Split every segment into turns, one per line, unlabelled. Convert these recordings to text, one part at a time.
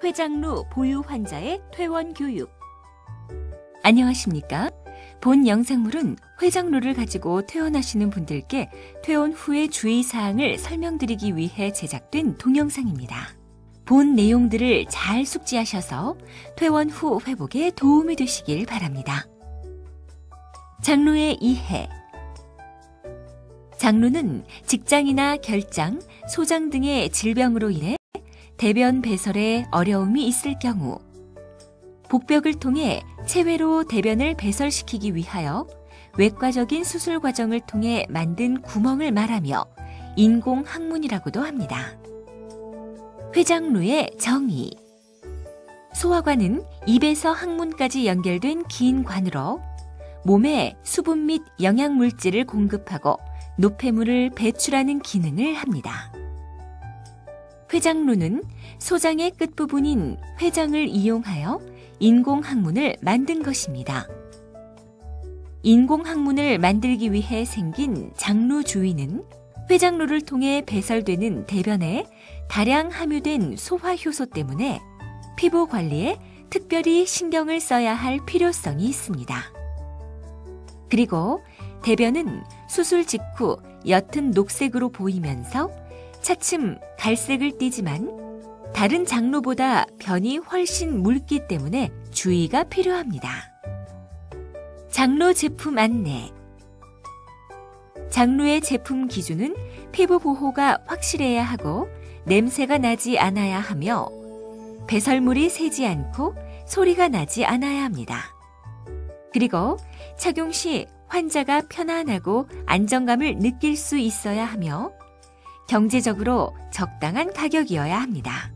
회장루 보유 환자의 퇴원 교육. 안녕하십니까? 본 영상물은 회장루를 가지고 퇴원하시는 분들께 퇴원 후의 주의사항을 설명드리기 위해 제작된 동영상입니다. 본 내용들을 잘 숙지하셔서 퇴원 후 회복에 도움이 되시길 바랍니다. 장루의 이해. 장루는 직장이나 결장, 소장 등의 질병으로 인해 대변 배설에 어려움이 있을 경우 복벽을 통해 체외로 대변을 배설시키기 위하여 외과적인 수술 과정을 통해 만든 구멍을 말하며 인공 항문이라고도 합니다. 회장루의 정의. 소화관은 입에서 항문까지 연결된 긴 관으로 몸에 수분 및 영양물질을 공급하고 노폐물을 배출하는 기능을 합니다. 회장루는 소장의 끝부분인 회장을 이용하여 인공항문을 만든 것입니다. 인공항문을 만들기 위해 생긴 장루 주위는 회장루를 통해 배설되는 대변에 다량 함유된 소화효소 때문에 피부 관리에 특별히 신경을 써야 할 필요성이 있습니다. 그리고 대변은 수술 직후 옅은 녹색으로 보이면서 차츰 갈색을 띠지만 다른 장루보다 변이 훨씬 묽기 때문에 주의가 필요합니다. 장루 제품 안내. 장루의 제품 기준은 피부 보호가 확실해야 하고 냄새가 나지 않아야 하며 배설물이 새지 않고 소리가 나지 않아야 합니다. 그리고 착용 시 환자가 편안하고 안정감을 느낄 수 있어야 하며 경제적으로 적당한 가격이어야 합니다.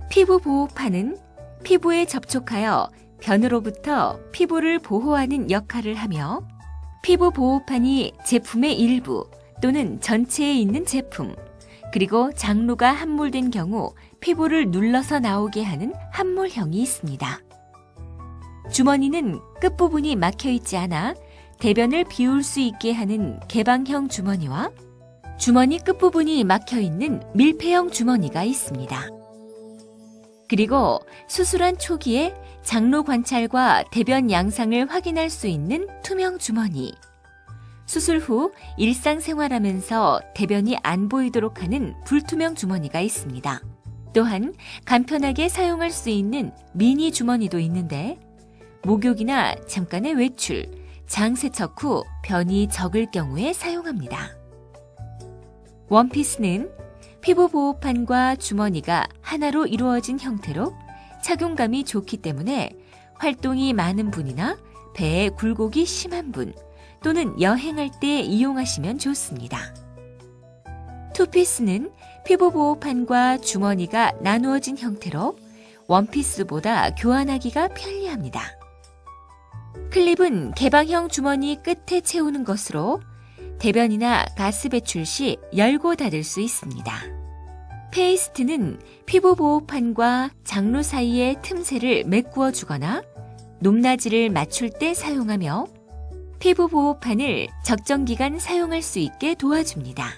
피부 보호판은 피부에 접촉하여 변으로부터 피부를 보호하는 역할을 하며 피부 보호판이 제품의 일부 또는 전체에 있는 제품, 그리고 장루가 함몰된 경우 피부를 눌러서 나오게 하는 함몰형이 있습니다. 주머니는 끝부분이 막혀있지 않아 대변을 비울 수 있게 하는 개방형 주머니와 주머니 끝부분이 막혀있는 밀폐형 주머니가 있습니다. 그리고 수술한 초기에 장루 관찰과 대변 양상을 확인할 수 있는 투명 주머니, 수술 후 일상생활하면서 대변이 안 보이도록 하는 불투명 주머니가 있습니다. 또한 간편하게 사용할 수 있는 미니 주머니도 있는데 목욕이나 잠깐의 외출, 장 세척 후 변이 적을 경우에 사용합니다. 원피스는 피부 보호판과 주머니가 하나로 이루어진 형태로 착용감이 좋기 때문에 활동이 많은 분이나 배에 굴곡이 심한 분 또는 여행할 때 이용하시면 좋습니다. 투피스는 피부 보호판과 주머니가 나누어진 형태로 원피스보다 교환하기가 편리합니다. 클립은 개방형 주머니 끝에 채우는 것으로 대변이나 가스 배출 시 열고 닫을 수 있습니다. 페이스트는 피부 보호판과 장루 사이의 틈새를 메꾸어 주거나 높낮이를 맞출 때 사용하며 피부 보호판을 적정 기간 사용할 수 있게 도와줍니다.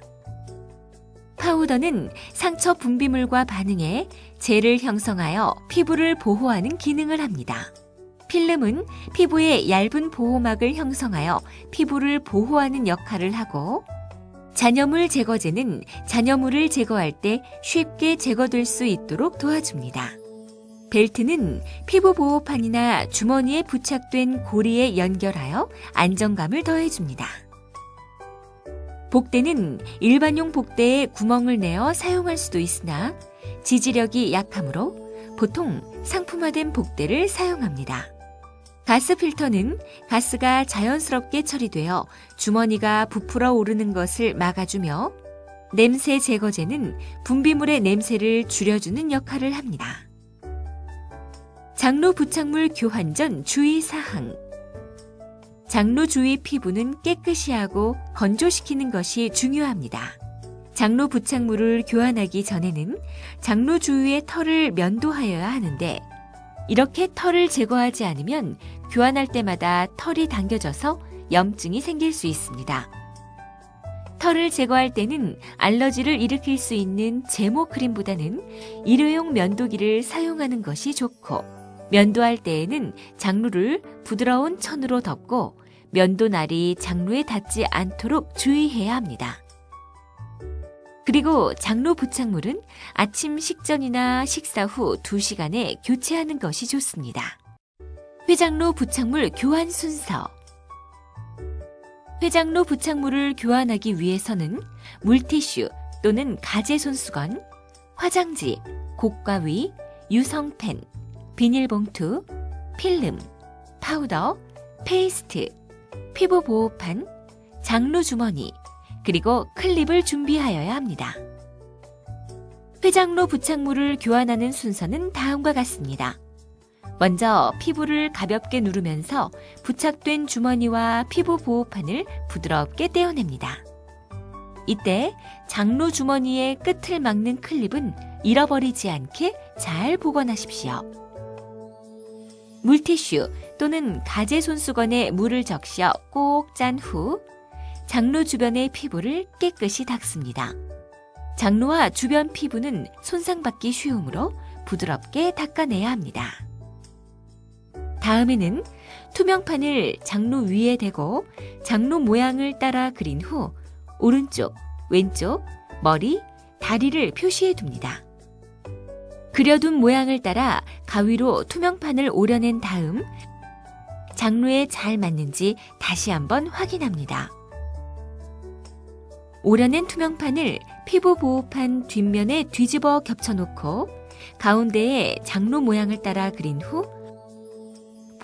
파우더는 상처 분비물과 반응해 젤을 형성하여 피부를 보호하는 기능을 합니다. 필름은 피부에 얇은 보호막을 형성하여 피부를 보호하는 역할을 하고 잔여물 제거제는 잔여물을 제거할 때 쉽게 제거될 수 있도록 도와줍니다. 벨트는 피부 보호판이나 주머니에 부착된 고리에 연결하여 안정감을 더해줍니다. 복대는 일반용 복대에 구멍을 내어 사용할 수도 있으나 지지력이 약하므로 보통 상품화된 복대를 사용합니다. 가스 필터는 가스가 자연스럽게 처리되어 주머니가 부풀어 오르는 것을 막아주며 냄새 제거제는 분비물의 냄새를 줄여주는 역할을 합니다. 장루 부착물 교환 전 주의사항. 장루 주위 피부는 깨끗이 하고 건조시키는 것이 중요합니다. 장루 부착물을 교환하기 전에는 장루 주위의 털을 면도하여야 하는데 이렇게 털을 제거하지 않으면 교환할 때마다 털이 당겨져서 염증이 생길 수 있습니다. 털을 제거할 때는 알러지를 일으킬 수 있는 제모 크림보다는 일회용 면도기를 사용하는 것이 좋고, 면도할 때에는 장루를 부드러운 천으로 덮고 면도날이 장루에 닿지 않도록 주의해야 합니다. 그리고 장루 부착물은 아침 식전이나 식사 후 2시간에 교체하는 것이 좋습니다. 회장로 부착물 교환 순서. 회장로 부착물을 교환하기 위해서는 물티슈 또는 가제 손수건, 화장지, 곡가위, 유성펜, 비닐봉투, 필름, 파우더, 페이스트, 피부 보호판, 장루 주머니, 그리고 클립을 준비하여야 합니다. 회장로 부착물을 교환하는 순서는 다음과 같습니다. 먼저 피부를 가볍게 누르면서 부착된 주머니와 피부 보호판을 부드럽게 떼어냅니다. 이때 장루 주머니의 끝을 막는 클립은 잃어버리지 않게 잘 보관하십시오. 물티슈 또는 가제 손수건에 물을 적셔 꼭 짠 후 장루 주변의 피부를 깨끗이 닦습니다. 장루와 주변 피부는 손상받기 쉬우므로 부드럽게 닦아내야 합니다. 다음에는 투명판을 장루 위에 대고 장루 모양을 따라 그린 후 오른쪽, 왼쪽, 머리, 다리를 표시해 둡니다. 그려둔 모양을 따라 가위로 투명판을 오려낸 다음 장루에 잘 맞는지 다시 한번 확인합니다. 오려낸 투명판을 피부 보호판 뒷면에 뒤집어 겹쳐놓고 가운데에 장루 모양을 따라 그린 후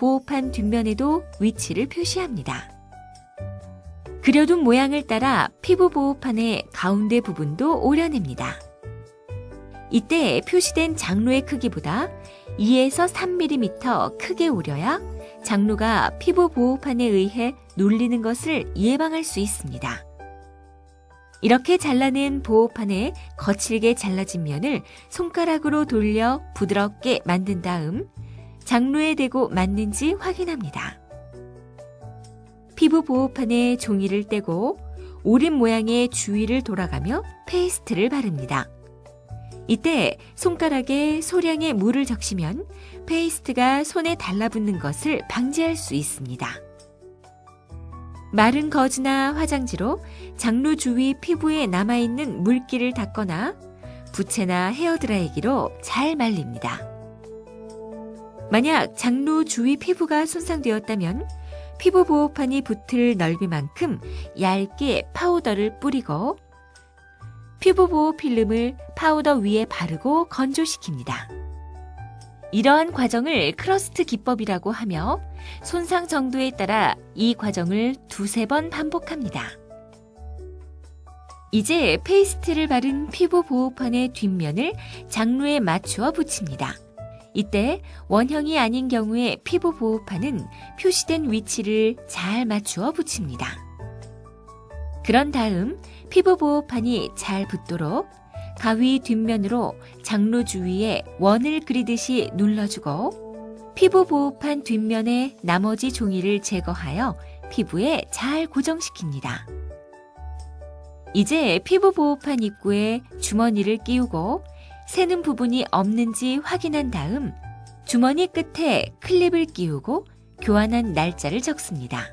보호판 뒷면에도 위치를 표시합니다. 그려둔 모양을 따라 피부 보호판의 가운데 부분도 오려냅니다. 이때 표시된 장루의 크기보다 2에서 3mm 크게 오려야 장루가 피부 보호판에 의해 눌리는 것을 예방할 수 있습니다. 이렇게 잘라낸 보호판에 거칠게 잘라진 면을 손가락으로 돌려 부드럽게 만든 다음 장루에 대고 맞는지 확인합니다. 피부 보호판에 종이를 떼고 오린 모양의 주위를 돌아가며 페이스트를 바릅니다. 이때 손가락에 소량의 물을 적시면 페이스트가 손에 달라붙는 것을 방지할 수 있습니다. 마른 거즈나 화장지로 장루 주위 피부에 남아있는 물기를 닦거나 부채나 헤어드라이기로 잘 말립니다. 만약 장루 주위 피부가 손상되었다면 피부 보호판이 붙을 넓이만큼 얇게 파우더를 뿌리고 피부 보호 필름을 파우더 위에 바르고 건조시킵니다. 이러한 과정을 크러스트 기법이라고 하며 손상 정도에 따라 이 과정을 2-3번 반복합니다. 이제 페이스트를 바른 피부 보호판의 뒷면을 장루에 맞추어 붙입니다. 이때 원형이 아닌 경우에 피부 보호판은 표시된 위치를 잘 맞추어 붙입니다. 그런 다음 피부 보호판이 잘 붙도록 가위 뒷면으로 장루 주위에 원을 그리듯이 눌러주고 피부 보호판 뒷면에 나머지 종이를 제거하여 피부에 잘 고정시킵니다. 이제 피부 보호판 입구에 주머니를 끼우고 새는 부분이 없는지 확인한 다음 주머니 끝에 클립을 끼우고 교환한 날짜를 적습니다.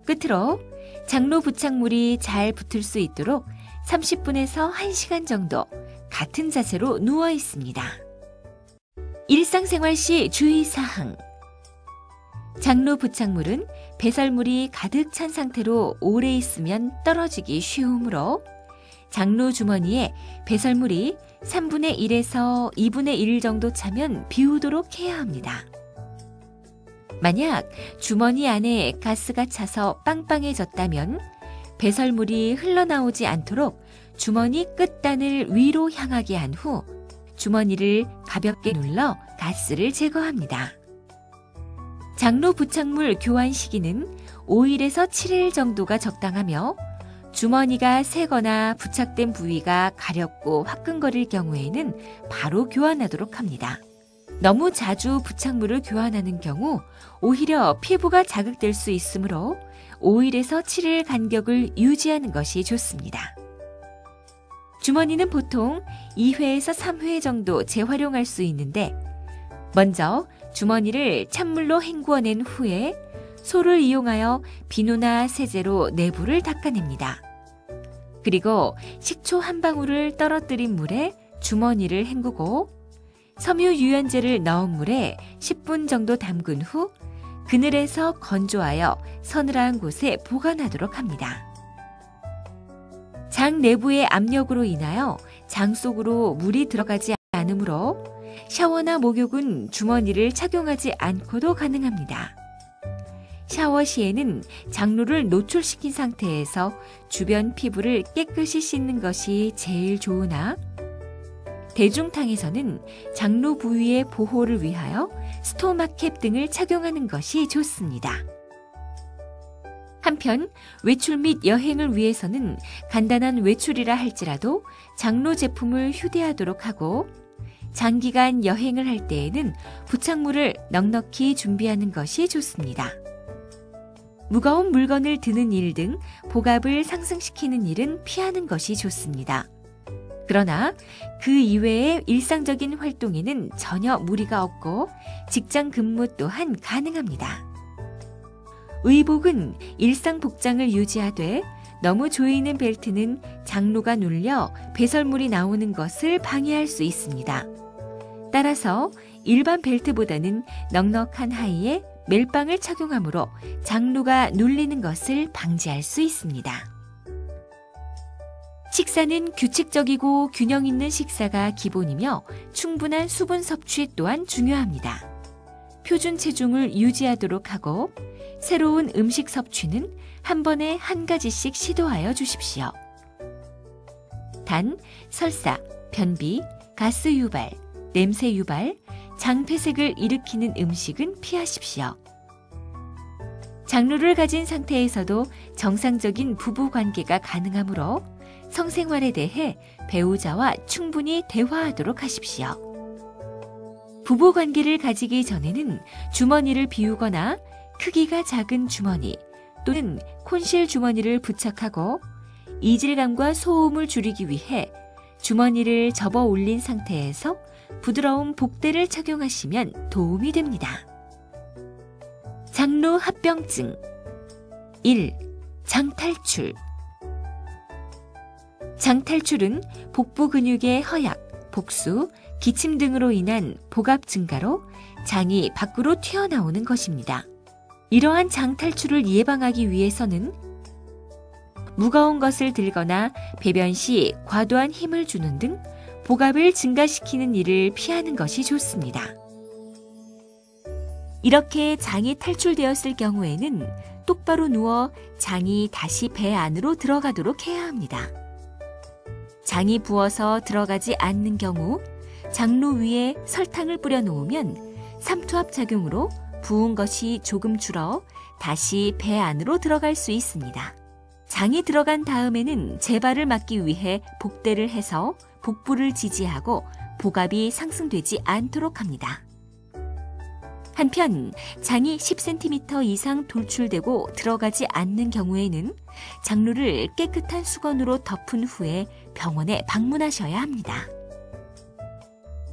끝으로 장루 부착물이 잘 붙을 수 있도록 30분에서 1시간 정도 같은 자세로 누워 있습니다. 일상생활 시 주의사항. 장루 부착물은 배설물이 가득 찬 상태로 오래 있으면 떨어지기 쉬우므로 장루 주머니에 배설물이 3분의 1에서 2분의 1 정도 차면 비우도록 해야 합니다. 만약 주머니 안에 가스가 차서 빵빵해졌다면 배설물이 흘러나오지 않도록 주머니 끝단을 위로 향하게 한 후 주머니를 가볍게 눌러 가스를 제거합니다. 장루 부착물 교환 시기는 5일에서 7일 정도가 적당하며 주머니가 새거나 부착된 부위가 가렵고 화끈거릴 경우에는 바로 교환하도록 합니다. 너무 자주 부착물을 교환하는 경우 오히려 피부가 자극될 수 있으므로 5일에서 7일 간격을 유지하는 것이 좋습니다. 주머니는 보통 2회에서 3회 정도 재활용할 수 있는데 먼저 주머니를 찬물로 헹구어낸 후에 소를 이용하여 비누나 세제로 내부를 닦아냅니다. 그리고 식초 한 방울을 떨어뜨린 물에 주머니를 헹구고 섬유 유연제를 넣은 물에 10분 정도 담근 후 그늘에서 건조하여 서늘한 곳에 보관하도록 합니다. 장 내부의 압력으로 인하여 장 속으로 물이 들어가지 않으므로 샤워나 목욕은 주머니를 착용하지 않고도 가능합니다. 샤워 시에는 장루를 노출시킨 상태에서 주변 피부를 깨끗이 씻는 것이 제일 좋으나 대중탕에서는 장루 부위의 보호를 위하여 스토마캡 등을 착용하는 것이 좋습니다. 한편 외출 및 여행을 위해서는 간단한 외출이라 할지라도 장루 제품을 휴대하도록 하고 장기간 여행을 할 때에는 부착물을 넉넉히 준비하는 것이 좋습니다. 무거운 물건을 드는 일 등 복압을 상승시키는 일은 피하는 것이 좋습니다. 그러나 그 이외의 일상적인 활동에는 전혀 무리가 없고 직장 근무 또한 가능합니다. 의복은 일상 복장을 유지하되 너무 조이는 벨트는 장루가 눌려 배설물이 나오는 것을 방해할 수 있습니다. 따라서 일반 벨트보다는 넉넉한 하의에 멜빵을 착용하므로 장루가 눌리는 것을 방지할 수 있습니다. 식사는 규칙적이고 균형 있는 식사가 기본이며 충분한 수분 섭취 또한 중요합니다. 표준 체중을 유지하도록 하고 새로운 음식 섭취는 한 번에 한 가지씩 시도하여 주십시오. 단, 설사, 변비, 가스 유발, 냄새 유발, 장폐색을 일으키는 음식은 피하십시오. 장루를 가진 상태에서도 정상적인 부부 관계가 가능하므로 성생활에 대해 배우자와 충분히 대화하도록 하십시오. 부부 관계를 가지기 전에는 주머니를 비우거나 크기가 작은 주머니 또는 콘실 주머니를 부착하고 이질감과 소음을 줄이기 위해 주머니를 접어 올린 상태에서 부드러운 복대를 착용하시면 도움이 됩니다. 장루 합병증 1. 장탈출 장탈출은 복부 근육의 허약, 복수, 기침 등으로 인한 복압 증가로 장이 밖으로 튀어나오는 것입니다. 이러한 장탈출을 예방하기 위해서는 무거운 것을 들거나 배변 시 과도한 힘을 주는 등 복압을 증가시키는 일을 피하는 것이 좋습니다. 이렇게 장이 탈출되었을 경우에는 똑바로 누워 장이 다시 배 안으로 들어가도록 해야 합니다. 장이 부어서 들어가지 않는 경우 장루 위에 설탕을 뿌려 놓으면 삼투압 작용으로 부은 것이 조금 줄어 다시 배 안으로 들어갈 수 있습니다. 장이 들어간 다음에는 재발을 막기 위해 복대를 해서 복부를 지지하고 복압이 상승되지 않도록 합니다. 한편 장이 10cm 이상 돌출되고 들어가지 않는 경우에는 장루를 깨끗한 수건으로 덮은 후에 병원에 방문하셔야 합니다.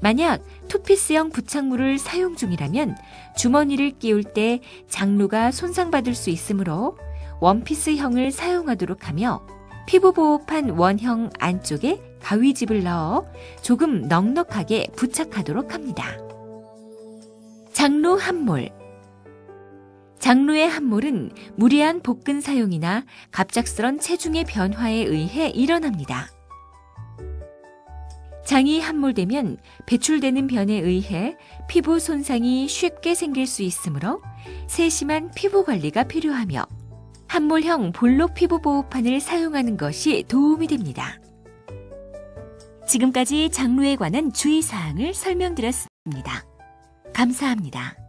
만약 투피스형 부착물을 사용 중이라면 주머니를 끼울 때 장루가 손상받을 수 있으므로 원피스형을 사용하도록 하며 피부 보호판 원형 안쪽에 가위집을 넣어 조금 넉넉하게 부착하도록 합니다. 장루 함몰 장루의 함몰은 무리한 복근 사용이나 갑작스런 체중의 변화에 의해 일어납니다. 장이 함몰되면 배출되는 변에 의해 피부 손상이 쉽게 생길 수 있으므로 세심한 피부 관리가 필요하며 함몰형 볼록 피부 보호판을 사용하는 것이 도움이 됩니다. 지금까지 장루에 관한 주의사항을 설명드렸습니다. 감사합니다.